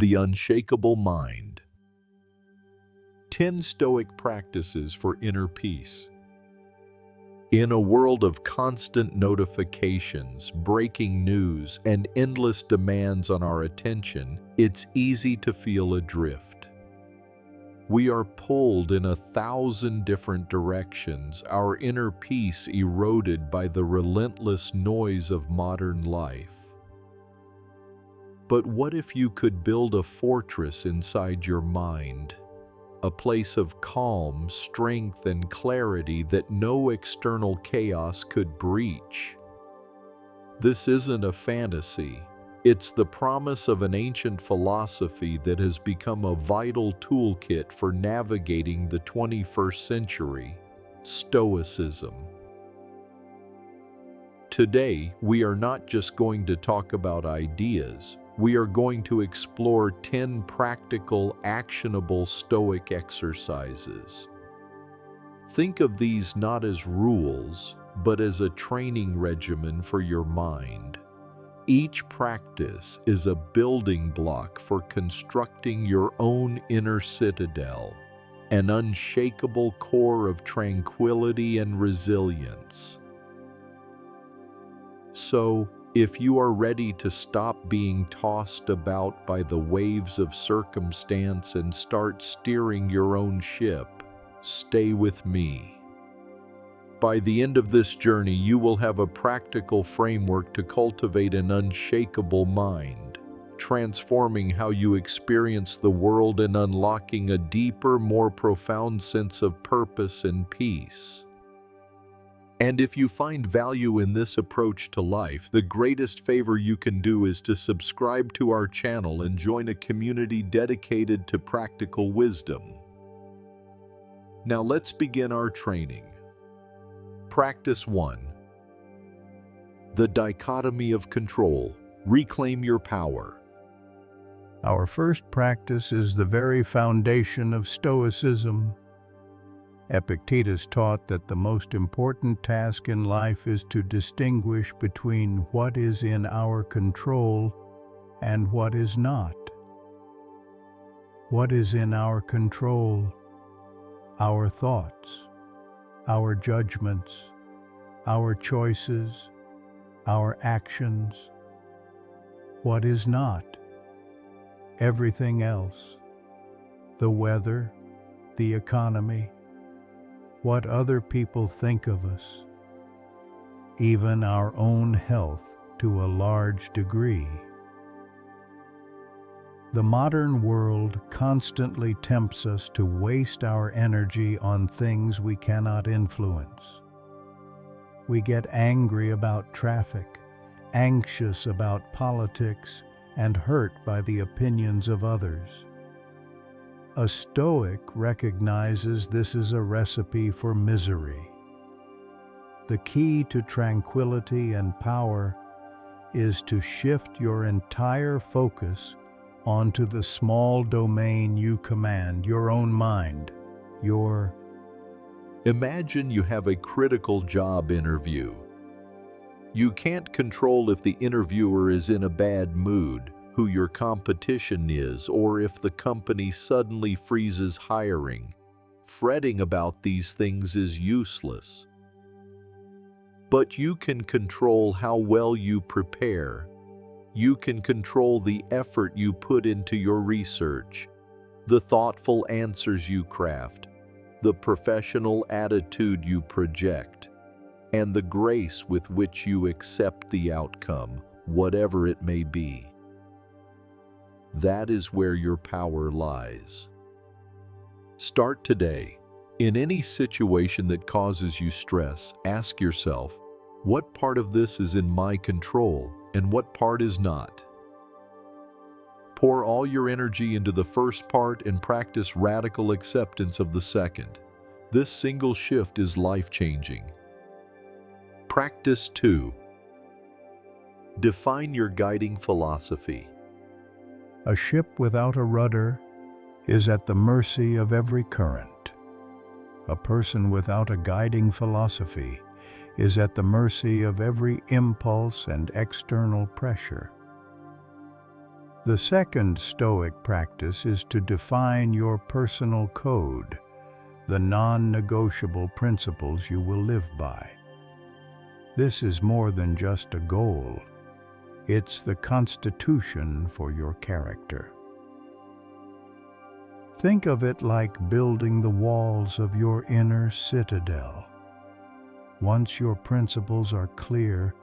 The Unshakable Mind. 10 Stoic Practices for Inner Peace. In a world of constant notifications, breaking news, and endless demands on our attention, it's easy to feel adrift. We are pulled in 1,000 different directions, our inner peace eroded by the relentless noise of modern life. But what if you could build a fortress inside your mind? A place of calm, strength, and clarity that no external chaos could breach. This isn't a fantasy. It's the promise of an ancient philosophy that has become a vital toolkit for navigating the 21st century, Stoicism. Today, we are not just going to talk about ideas. We are going to explore 10 practical, actionable Stoic exercises. Think of these not as rules, but as a training regimen for your mind. Each practice is a building block for constructing your own inner citadel, an unshakable core of tranquility and resilience. So, if you are ready to stop being tossed about by the waves of circumstance and start steering your own ship, stay with me. By the end of this journey, you will have a practical framework to cultivate an unshakable mind, transforming how you experience the world and unlocking a deeper, more profound sense of purpose and peace. And if you find value in this approach to life, the greatest favor you can do is to subscribe to our channel and join a community dedicated to practical wisdom. Now let's begin our training. Practice 1. The Dichotomy of Control. Reclaim your power. Our first practice is the very foundation of Stoicism. Epictetus taught that the most important task in life is to distinguish between what is in our control and what is not. What is in our control? Our thoughts, our judgments, our choices, our actions. What is not? Everything else. The weather, the economy, what other people think of us, even our own health to a large degree. The modern world constantly tempts us to waste our energy on things we cannot influence. We get angry about traffic, anxious about politics, and hurt by the opinions of others. A Stoic recognizes this is a recipe for misery. The key to tranquility and power is to shift your entire focus onto the small domain you command, your own mind, your... Imagine you have a critical job interview. You can't control if the interviewer is in a bad mood, who your competition is, or if the company suddenly freezes hiring. Fretting about these things is useless. But you can control how well you prepare. You can control the effort you put into your research, the thoughtful answers you craft, the professional attitude you project, and the grace with which you accept the outcome, whatever it may be. That is where your power lies. Start today. In any situation that causes you stress, ask yourself, what part of this is in my control and what part is not? Pour all your energy into the first part and practice radical acceptance of the second. This single shift is life-changing. Practice 2. Define your guiding philosophy. A ship without a rudder is at the mercy of every current. A person without a guiding philosophy is at the mercy of every impulse and external pressure. The second Stoic practice is to define your personal code, the non-negotiable principles you will live by. This is more than just a goal. It's the constitution for your character. Think of it like building the walls of your inner citadel. Once your principles are clear,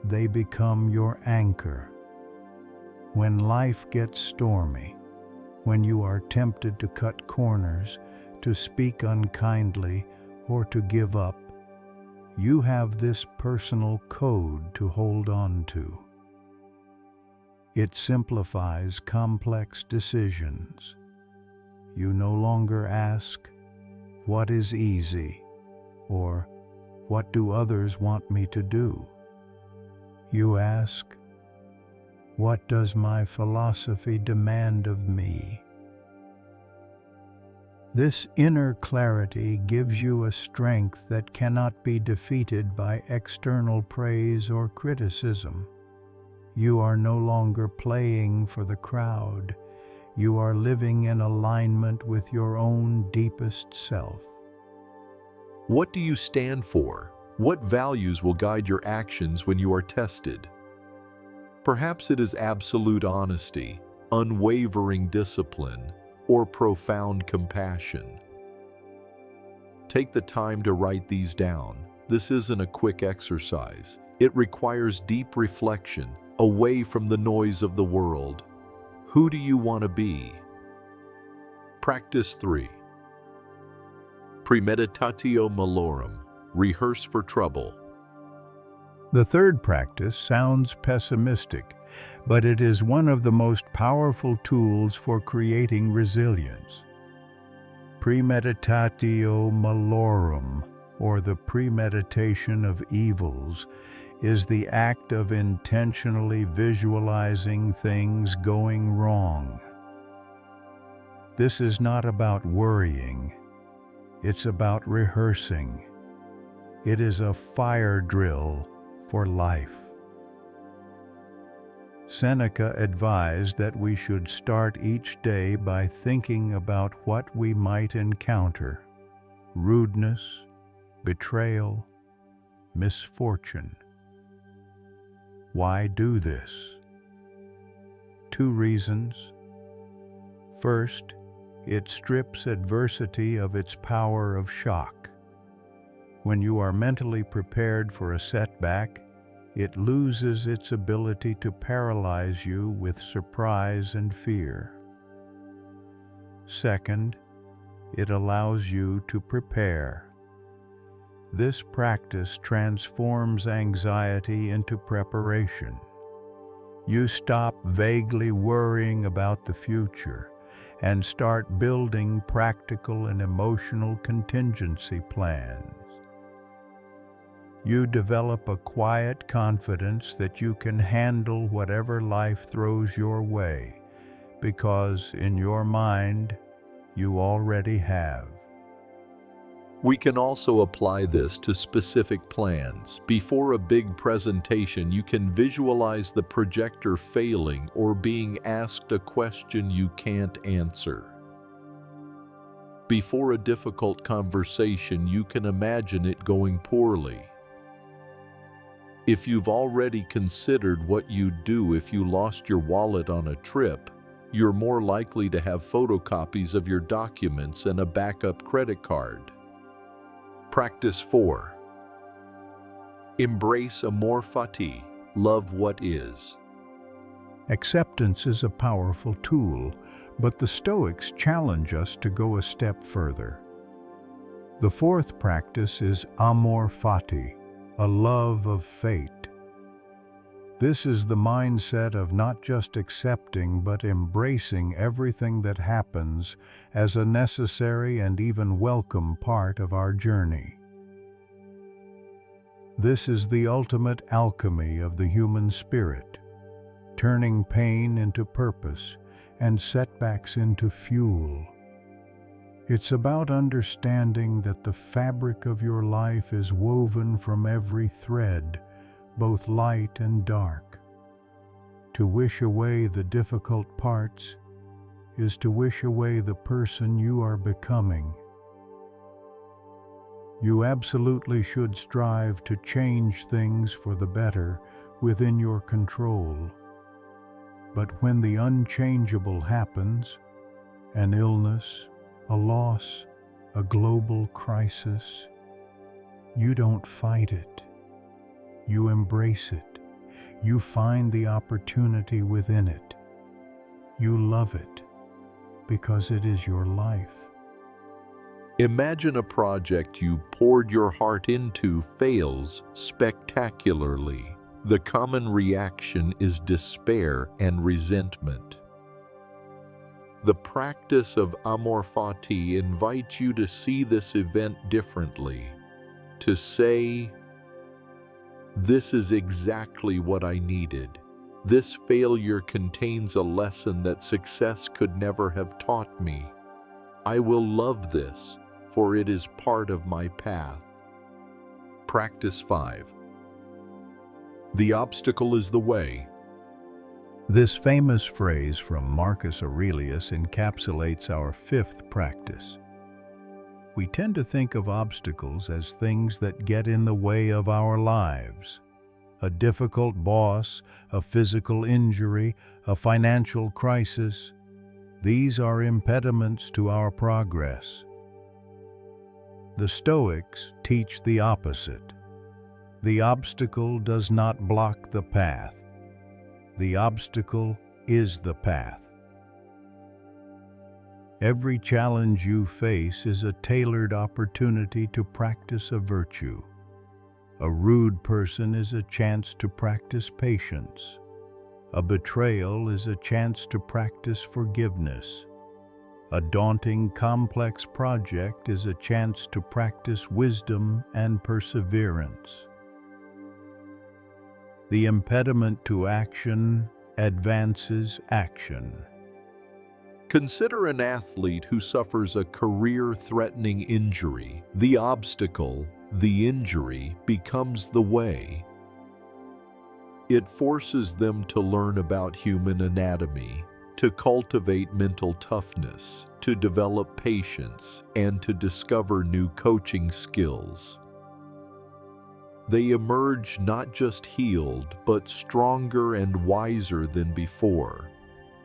they become your anchor. When life gets stormy, when you are tempted to cut corners, to speak unkindly, or to give up, you have this personal code to hold on to. It simplifies complex decisions. You no longer ask, "What is easy?" or "What do others want me to do?" You ask, "What does my philosophy demand of me?" This inner clarity gives you a strength that cannot be defeated by external praise or criticism. You are no longer playing for the crowd. You are living in alignment with your own deepest self. What do you stand for? What values will guide your actions when you are tested? Perhaps it is absolute honesty, unwavering discipline, or profound compassion. Take the time to write these down. This isn't a quick exercise. It requires deep reflection, away from the noise of the world. Who do you want to be? Practice 3. Premeditatio malorum. Rehearse for trouble. The third practice sounds pessimistic, but it is one of the most powerful tools for creating resilience. Premeditatio malorum, or the premeditation of evils, is the act of intentionally visualizing things going wrong. This is not about worrying. It's about rehearsing. It is a fire drill for life. Seneca advised that we should start each day by thinking about what we might encounter: rudeness, betrayal, misfortune. Why do this? 2 reasons. First, it strips adversity of its power of shock. When you are mentally prepared for a setback, it loses its ability to paralyze you with surprise and fear. Second, it allows you to prepare. This practice transforms anxiety into preparation. You stop vaguely worrying about the future and start building practical and emotional contingency plans. You develop a quiet confidence that you can handle whatever life throws your way, because in your mind, you already have. We can also apply this to specific plans. Before a big presentation, you can visualize the projector failing or being asked a question you can't answer. Before a difficult conversation, you can imagine it going poorly. If you've already considered what you'd do if you lost your wallet on a trip, you're more likely to have photocopies of your documents and a backup credit card. Practice 4. Embrace Amor Fati. Love what is. Acceptance is a powerful tool, but the Stoics challenge us to go a step further. The fourth practice is Amor Fati, a love of fate. This is the mindset of not just accepting but embracing everything that happens as a necessary and even welcome part of our journey. This is the ultimate alchemy of the human spirit, turning pain into purpose and setbacks into fuel. It's about understanding that the fabric of your life is woven from every thread, both light and dark. To wish away the difficult parts is to wish away the person you are becoming. You absolutely should strive to change things for the better within your control. But when the unchangeable happens, an illness, a loss, a global crisis, you don't fight it. You embrace it. You find the opportunity within it. You love it because it is your life. Imagine a project you poured your heart into fails spectacularly. The common reaction is despair and resentment. The practice of Amor Fati invites you to see this event differently, to say, "This is exactly what I needed. This failure contains a lesson that success could never have taught me. I will love this, for it is part of my path." Practice 5. The obstacle is the way. This famous phrase from Marcus Aurelius encapsulates our 5th practice. We tend to think of obstacles as things that get in the way of our lives. A difficult boss, a physical injury, a financial crisis. These are impediments to our progress. The Stoics teach the opposite. The obstacle does not block the path. The obstacle is the path. Every challenge you face is a tailored opportunity to practice a virtue. A rude person is a chance to practice patience. A betrayal is a chance to practice forgiveness. A daunting, complex project is a chance to practice wisdom and perseverance. The impediment to action advances action. Consider an athlete who suffers a career-threatening injury. The obstacle, the injury, becomes the way. It forces them to learn about human anatomy, to cultivate mental toughness, to develop patience, and to discover new coaching skills. They emerge not just healed, but stronger and wiser than before.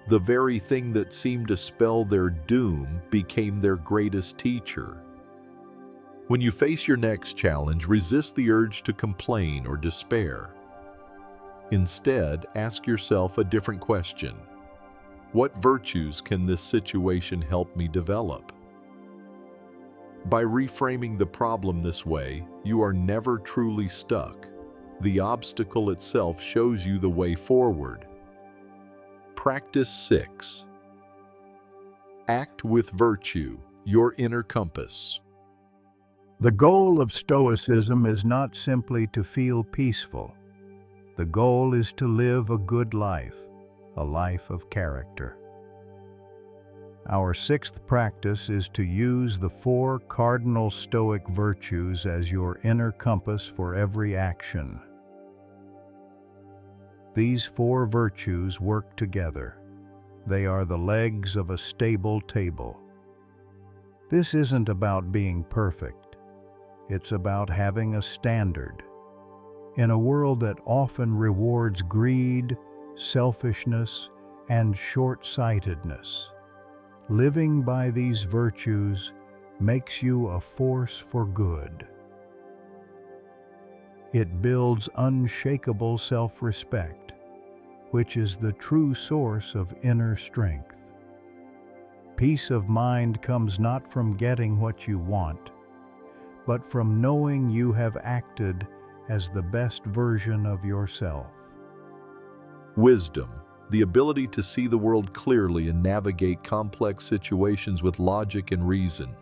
The very thing that seemed to spell their doom became their greatest teacher. When you face your next challenge, resist the urge to complain or despair. Instead, ask yourself a different question. What virtues can this situation help me develop? By reframing the problem this way, you are never truly stuck. The obstacle itself shows you the way forward. Practice 6. Act with virtue, your inner compass. The goal of Stoicism is not simply to feel peaceful. The goal is to live a good life, a life of character. Our 6th practice is to use the 4 cardinal Stoic virtues as your inner compass for every action. These 4 virtues work together. They are the legs of a stable table. This isn't about being perfect. It's about having a standard. In a world that often rewards greed, selfishness, and short-sightedness, living by these virtues makes you a force for good. It builds unshakable self-respect, which is the true source of inner strength. Peace of mind comes not from getting what you want, but from knowing you have acted as the best version of yourself. Wisdom, the ability to see the world clearly and navigate complex situations with logic and reason.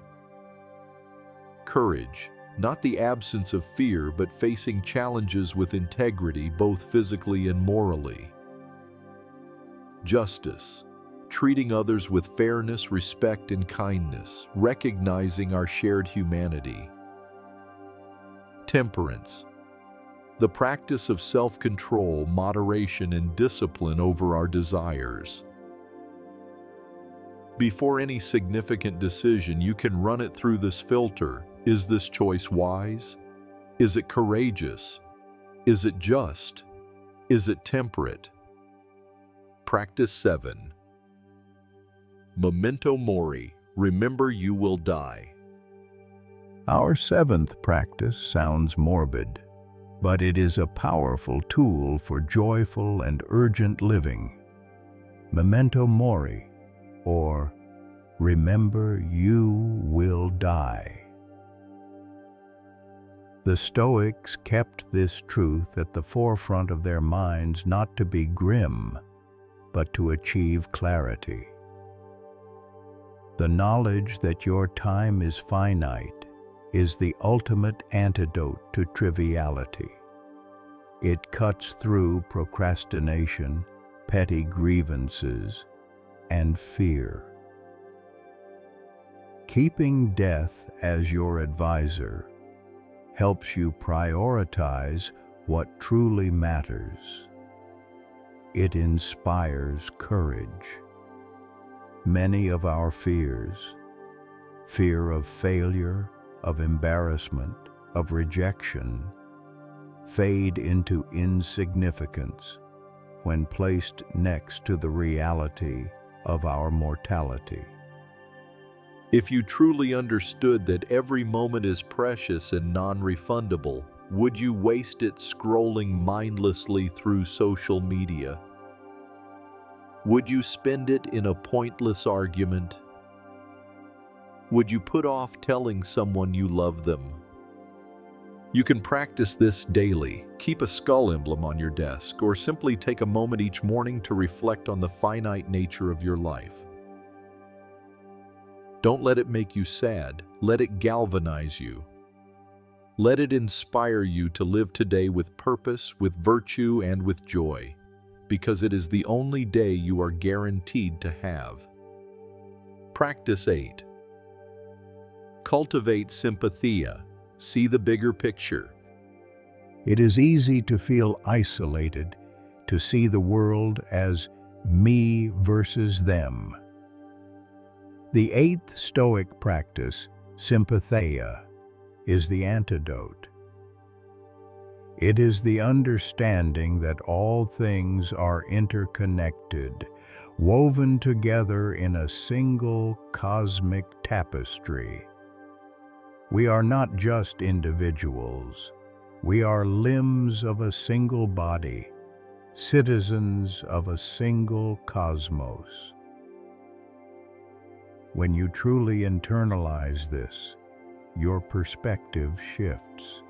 Courage, not the absence of fear, but facing challenges with integrity, both physically and morally. Justice, treating others with fairness, respect, and kindness, recognizing our shared humanity. Temperance, the practice of self-control, moderation, and discipline over our desires. Before any significant decision, you can run it through this filter. Is this choice wise? Is it courageous? Is it just? Is it temperate? Practice 7. Memento Mori. Remember, you will die. Our seventh practice sounds morbid, but it is a powerful tool for joyful and urgent living. Memento Mori, or remember you will die. The Stoics kept this truth at the forefront of their minds, not to be grim, but to achieve clarity. The knowledge that your time is finite is the ultimate antidote to triviality. It cuts through procrastination, petty grievances, and fear. Keeping death as your advisor helps you prioritize what truly matters. It inspires courage. Many of our fears, fear of failure, of embarrassment, of rejection, fade into insignificance when placed next to the reality of our mortality. If you truly understood that every moment is precious and non-refundable, would you waste it scrolling mindlessly through social media? Would you spend it in a pointless argument? Would you put off telling someone you love them? You can practice this daily. Keep a skull emblem on your desk, or simply take a moment each morning to reflect on the finite nature of your life. Don't let it make you sad. Let it galvanize you. Let it inspire you to live today with purpose, with virtue, and with joy, because it is the only day you are guaranteed to have. Practice 8. Cultivate sympathia. See the bigger picture. It is easy to feel isolated, to see the world as me versus them. The eighth Stoic practice, sympatheia, is the antidote. It is the understanding that all things are interconnected, woven together in a single cosmic tapestry. We are not just individuals. We are limbs of a single body, citizens of a single cosmos. When you truly internalize this, your perspective shifts.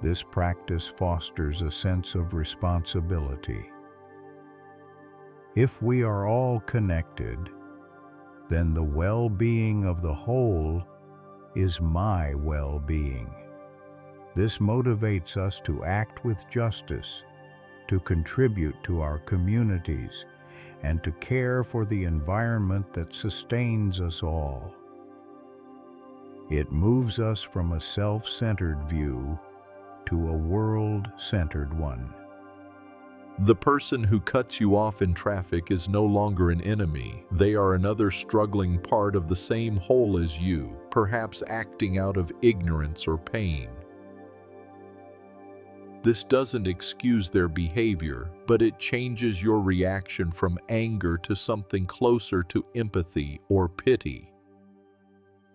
This practice fosters a sense of responsibility. If we are all connected, then the well-being of the whole is my well-being. This motivates us to act with justice, to contribute to our communities, and to care for the environment that sustains us all. It moves us from a self-centered view to a world-centered one. The person who cuts you off in traffic is no longer an enemy. They are another struggling part of the same whole as you, perhaps acting out of ignorance or pain. This doesn't excuse their behavior, but it changes your reaction from anger to something closer to empathy or pity.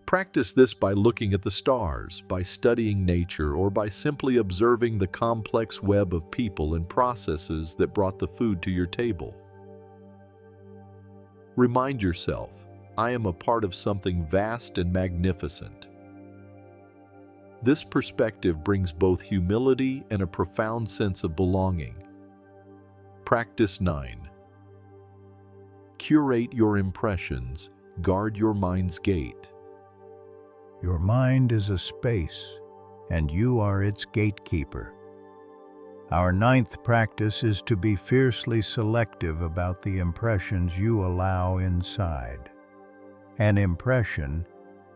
Practice this by looking at the stars, by studying nature, or by simply observing the complex web of people and processes that brought the food to your table. Remind yourself, I am a part of something vast and magnificent. This perspective brings both humility and a profound sense of belonging. Practice 9. Curate your impressions, guard your mind's gate. Your mind is a space, and you are its gatekeeper. Our ninth practice is to be fiercely selective about the impressions you allow inside. An impression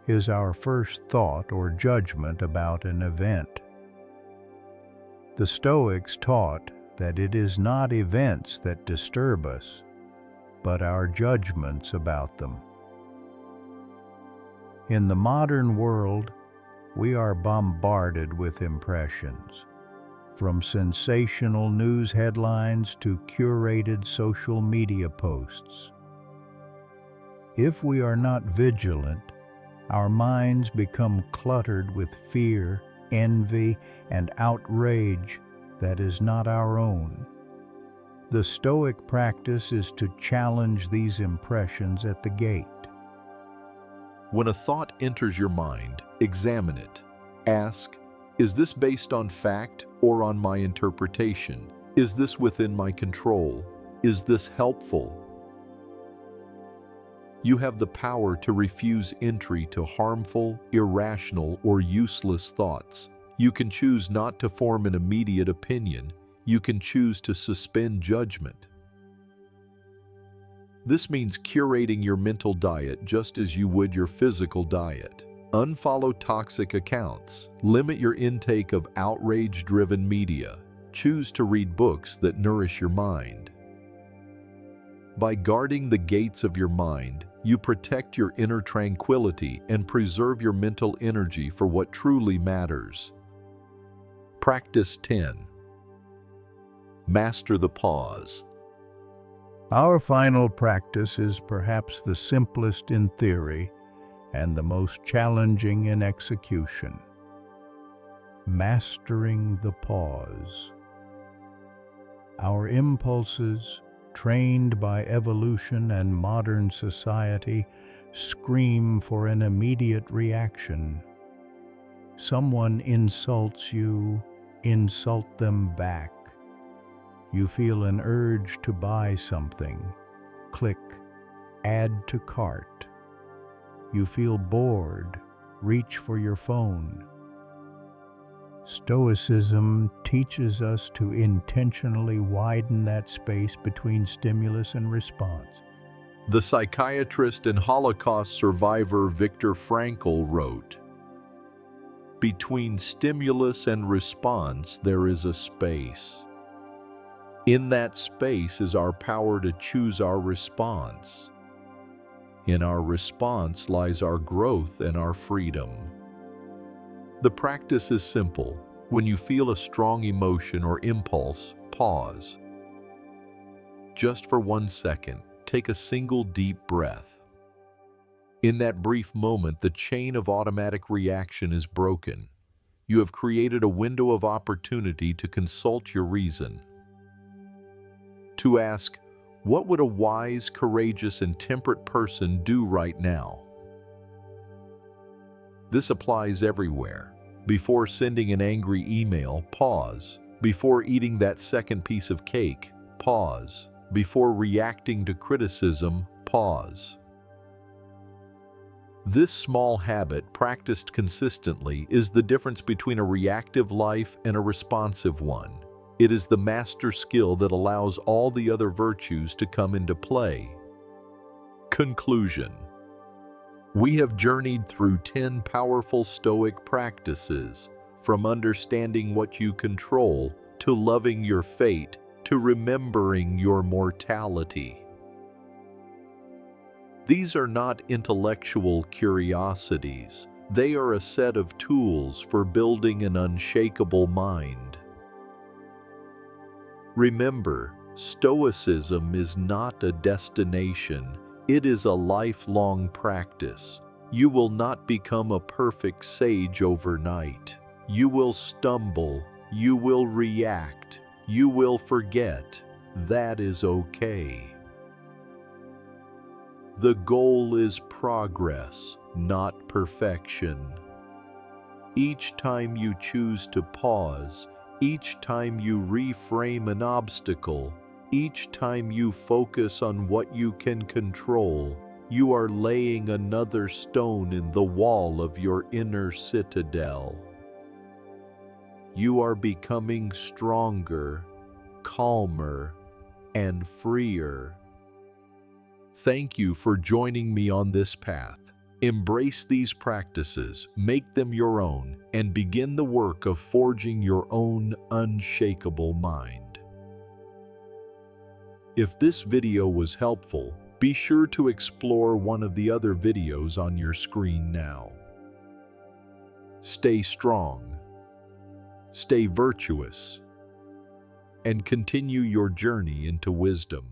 is our first thought or judgment about an event. The Stoics taught that it is not events that disturb us, but our judgments about them. In the modern world, we are bombarded with impressions, from sensational news headlines to curated social media posts. If we are not vigilant, our minds become cluttered with fear, envy, and outrage that is not our own. The Stoic practice is to challenge these impressions at the gate. When a thought enters your mind, examine it. Ask, is this based on fact or on my interpretation? Is this within my control? Is this helpful? You have the power to refuse entry to harmful, irrational, or useless thoughts. You can choose not to form an immediate opinion. You can choose to suspend judgment. This means curating your mental diet just as you would your physical diet. Unfollow toxic accounts. Limit your intake of outrage-driven media. Choose to read books that nourish your mind. By guarding the gates of your mind, you protect your inner tranquility and preserve your mental energy for what truly matters. Practice 10. Master the pause. Our final practice is perhaps the simplest in theory and the most challenging in execution. Mastering the pause. Our impulses, trained by evolution and modern society, scream for an immediate reaction. Someone insults you, insult them back. You feel an urge to buy something. Click, add to cart. You feel bored. Reach for your phone. Stoicism teaches us to intentionally widen that space between stimulus and response. The psychiatrist and Holocaust survivor Viktor Frankl wrote, "Between stimulus and response there is a space. In that space is our power to choose our response. In our response lies our growth and our freedom." The practice is simple. When you feel a strong emotion or impulse, pause. Just for 1 second, take a single deep breath. In that brief moment, the chain of automatic reaction is broken. You have created a window of opportunity to consult your reason. To ask, what would a wise, courageous, and temperate person do right now? This applies everywhere. Before sending an angry email, pause. Before eating that second piece of cake, pause. Before reacting to criticism, pause. This small habit, practiced consistently, is the difference between a reactive life and a responsive one. It is the master skill that allows all the other virtues to come into play. Conclusion. We have journeyed through 10 powerful Stoic practices, from understanding what you control, to loving your fate, to remembering your mortality. These are not intellectual curiosities. They are a set of tools for building an unshakable mind. Remember, Stoicism is not a destination. It is a lifelong practice. You will not become a perfect sage overnight. You will stumble. You will react. You will forget. That is okay. The goal is progress, not perfection. Each time you choose to pause, each time you reframe an obstacle, each time you focus on what you can control, you are laying another stone in the wall of your inner citadel. You are becoming stronger, calmer, and freer. Thank you for joining me on this path. Embrace these practices, make them your own, and begin the work of forging your own unshakable mind. If this video was helpful, be sure to explore one of the other videos on your screen now. Stay strong, stay virtuous, and continue your journey into wisdom.